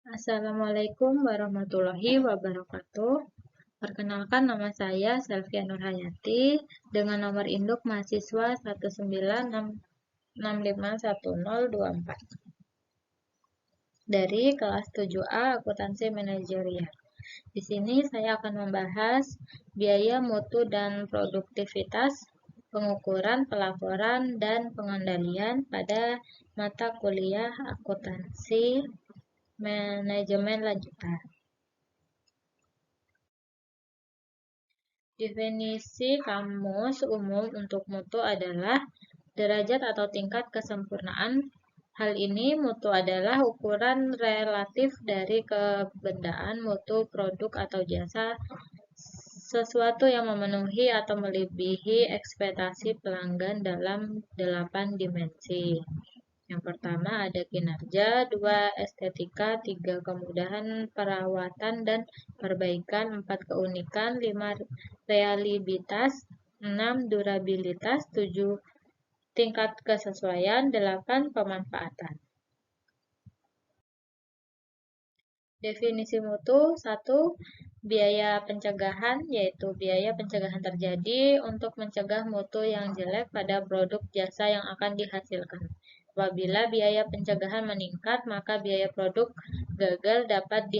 Assalamualaikum warahmatullahi wabarakatuh. Perkenalkan, nama saya Selvia Nurhayati dengan nomor induk mahasiswa 196651024 dari kelas 7A Akuntansi Manajerial. Di sini saya akan membahas biaya mutu dan produktivitas, pengukuran, pelaporan, dan pengendalian pada mata kuliah akuntansi manajemen lanjutan. Definisi kamus umum untuk mutu adalah derajat atau tingkat kesempurnaan. Hal ini, mutu adalah ukuran relatif dari kebendaan mutu produk atau jasa, sesuatu yang memenuhi atau melebihi ekspektasi pelanggan dalam 8 dimensi. Yang pertama ada kinerja, 2 estetika, 3 kemudahan perawatan dan perbaikan, 4 keunikan, 5 reliabilitas, 6 durabilitas, 7 tingkat kesesuaian, 8 pemanfaatan. Definisi mutu 1. Biaya pencegahan, yaitu biaya pencegahan terjadi untuk mencegah mutu yang jelek pada produk jasa yang akan dihasilkan. Apabila biaya pencegahan meningkat, maka biaya produk gagal dapat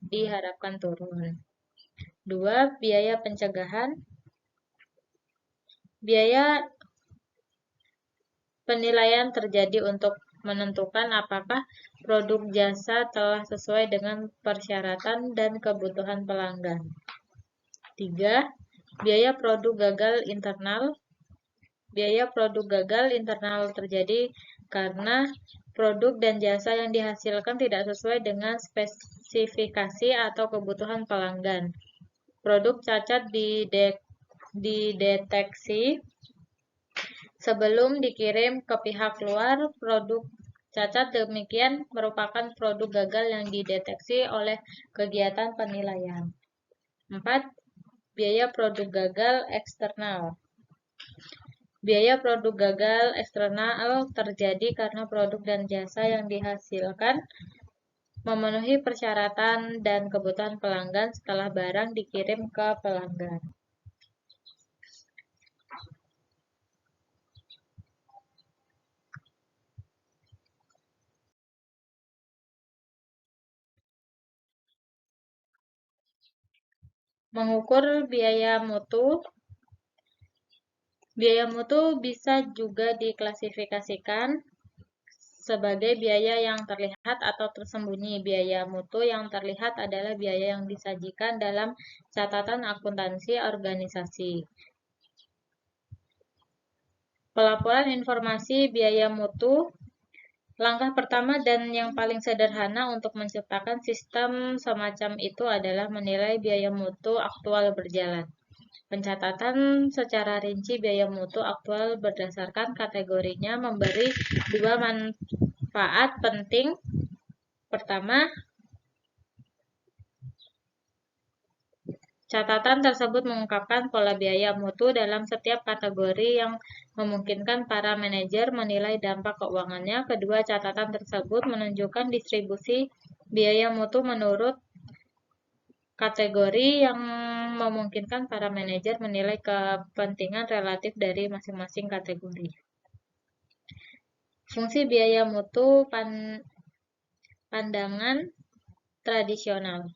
diharapkan turun. 2. Biaya pencegahan. Biaya penilaian terjadi untuk menentukan apakah produk jasa telah sesuai dengan persyaratan dan kebutuhan pelanggan. 3. Biaya produk gagal internal. Biaya produk gagal internal terjadi karena produk dan jasa yang dihasilkan tidak sesuai dengan spesifikasi atau kebutuhan pelanggan. Produk cacat dideteksi sebelum dikirim ke pihak luar. Produk cacat demikian merupakan produk gagal yang dideteksi oleh kegiatan penilaian. 4. Biaya produk gagal eksternal. Biaya produk gagal eksternal terjadi karena produk dan jasa yang dihasilkan memenuhi persyaratan dan kebutuhan pelanggan setelah barang dikirim ke pelanggan. Mengukur biaya mutu. Biaya mutu bisa juga diklasifikasikan sebagai biaya yang terlihat atau tersembunyi. Biaya mutu yang terlihat adalah biaya yang disajikan dalam catatan akuntansi organisasi. Pelaporan informasi biaya mutu. Langkah pertama dan yang paling sederhana untuk menciptakan sistem semacam itu adalah menilai biaya mutu aktual berjalan. Pencatatan secara rinci biaya mutu aktual berdasarkan kategorinya memberi 2 manfaat penting. Pertama, catatan tersebut mengungkapkan pola biaya mutu dalam setiap kategori yang memungkinkan para manajer menilai dampak keuangannya. Kedua, catatan tersebut menunjukkan distribusi biaya mutu menurut kategori yang memungkinkan para manajer menilai kepentingan relatif dari masing-masing kategori. Fungsi biaya mutu pandangan tradisional.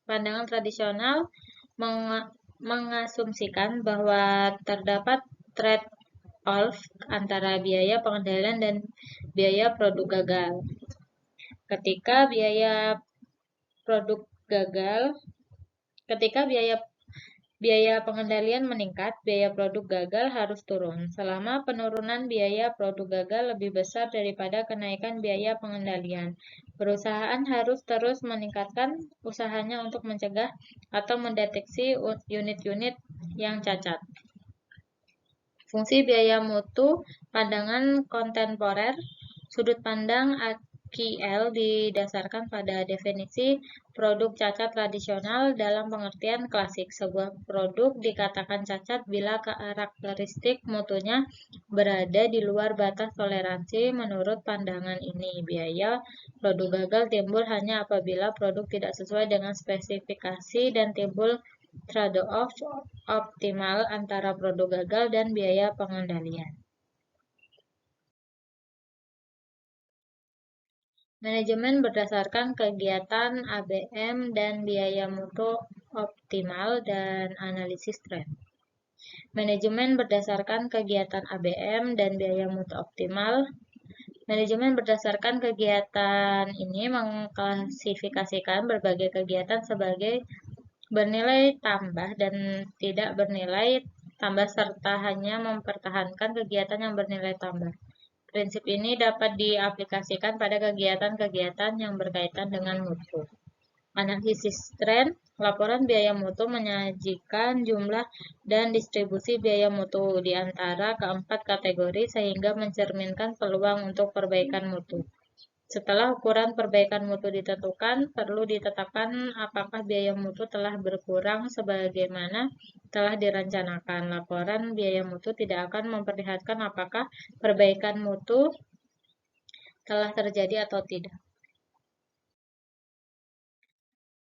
Pandangan tradisional mengasumsikan bahwa terdapat trade-off antara biaya pengendalian dan biaya produk gagal. Ketika biaya pengendalian meningkat, biaya produk gagal harus turun. Selama penurunan biaya produk gagal lebih besar daripada kenaikan biaya pengendalian, perusahaan harus terus meningkatkan usahanya untuk mencegah atau mendeteksi unit-unit yang cacat. Fungsi biaya mutu pandangan kontemporer. Sudut pandang QL didasarkan pada definisi produk cacat tradisional dalam pengertian klasik. Sebuah produk dikatakan cacat bila karakteristik mutunya berada di luar batas toleransi. Menurut pandangan ini, biaya produk gagal timbul hanya apabila produk tidak sesuai dengan spesifikasi dan timbul trade-off optimal antara produk gagal dan biaya pengendalian. Manajemen berdasarkan kegiatan ABM dan biaya mutu optimal dan analisis tren. Manajemen berdasarkan kegiatan ABM dan biaya mutu optimal. Manajemen berdasarkan kegiatan ini mengklasifikasikan berbagai kegiatan sebagai bernilai tambah dan tidak bernilai tambah serta hanya mempertahankan kegiatan yang bernilai tambah. Prinsip ini dapat diaplikasikan pada kegiatan-kegiatan yang berkaitan dengan mutu. Analisis tren, laporan biaya mutu menyajikan jumlah dan distribusi biaya mutu di antara keempat kategori sehingga mencerminkan peluang untuk perbaikan mutu. Setelah ukuran perbaikan mutu ditentukan, perlu ditetapkan apakah biaya mutu telah berkurang sebagaimana telah direncanakan. Laporan biaya mutu tidak akan memperlihatkan apakah perbaikan mutu telah terjadi atau tidak.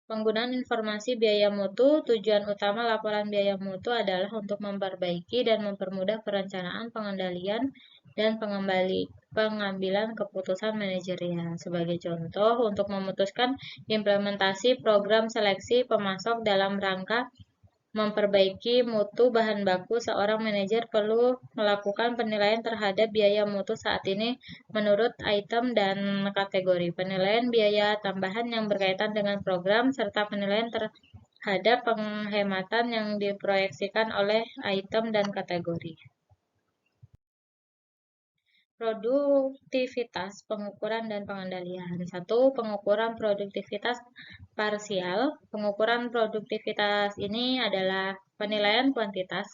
Penggunaan informasi biaya mutu, tujuan utama laporan biaya mutu adalah untuk memperbaiki dan mempermudah perencanaan, pengendalian, dan pengambilan keputusan manajerial. Sebagai contoh, untuk memutuskan implementasi program seleksi pemasok dalam rangka memperbaiki mutu bahan baku, seorang manajer perlu melakukan penilaian terhadap biaya mutu saat ini menurut item dan kategori, penilaian biaya tambahan yang berkaitan dengan program, serta penilaian terhadap penghematan yang diproyeksikan oleh item dan kategori. Produktivitas, pengukuran dan pengendalian. 1. Pengukuran produktivitas parsial. Pengukuran produktivitas ini adalah penilaian kuantitas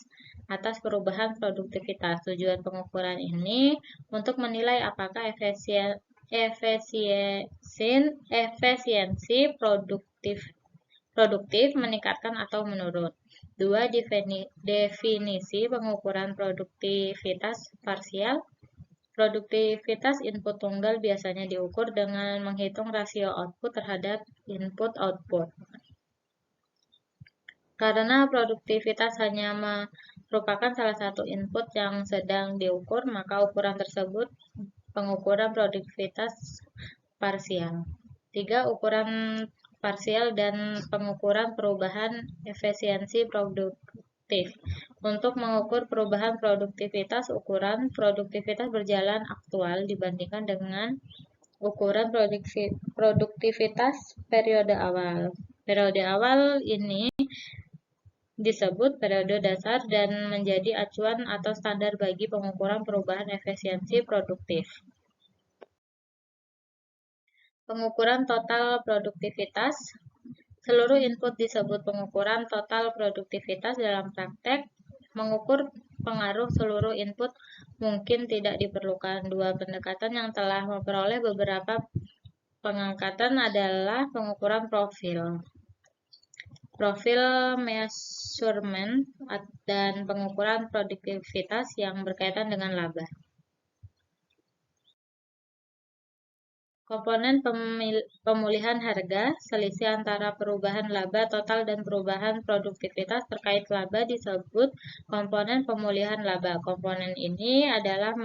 atas perubahan produktivitas. Tujuan pengukuran ini untuk menilai apakah efisiensi produktif meningkatkan atau menurun. 2. Definisi pengukuran produktivitas parsial. Produktivitas input tunggal biasanya diukur dengan menghitung rasio output terhadap input output. Karena produktivitas hanya merupakan salah satu input yang sedang diukur, maka ukuran tersebut pengukuran produktivitas parsial. 3. Ukuran parsial dan pengukuran perubahan efisiensi produktif. Untuk mengukur perubahan produktivitas, ukuran produktivitas berjalan aktual dibandingkan dengan ukuran produktivitas periode awal. Periode awal ini disebut periode dasar dan menjadi acuan atau standar bagi pengukuran perubahan efisiensi produktif. Pengukuran total produktivitas. Seluruh input disebut pengukuran total produktivitas. Dalam praktek, mengukur pengaruh seluruh input mungkin tidak diperlukan. Dua pendekatan yang telah memperoleh beberapa pengangkatan adalah pengukuran profil measurement dan pengukuran produktivitas yang berkaitan dengan laba. Komponen pemulihan harga, selisih antara perubahan laba total dan perubahan produktivitas terkait laba disebut komponen pemulihan laba. Komponen ini adalah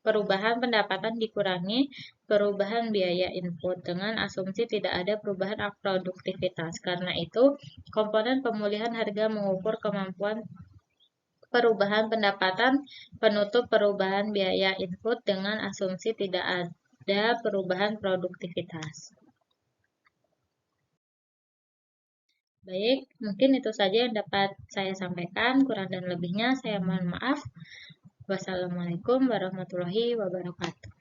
perubahan pendapatan dikurangi perubahan biaya input dengan asumsi tidak ada perubahan produktivitas. Karena itu, komponen pemulihan harga mengukur kemampuan perubahan pendapatan penutup perubahan biaya input dengan asumsi tidak ada perubahan produktivitas. Baik, mungkin itu saja yang dapat saya sampaikan. Kurang dan lebihnya saya mohon maaf. Wassalamualaikum warahmatullahi wabarakatuh.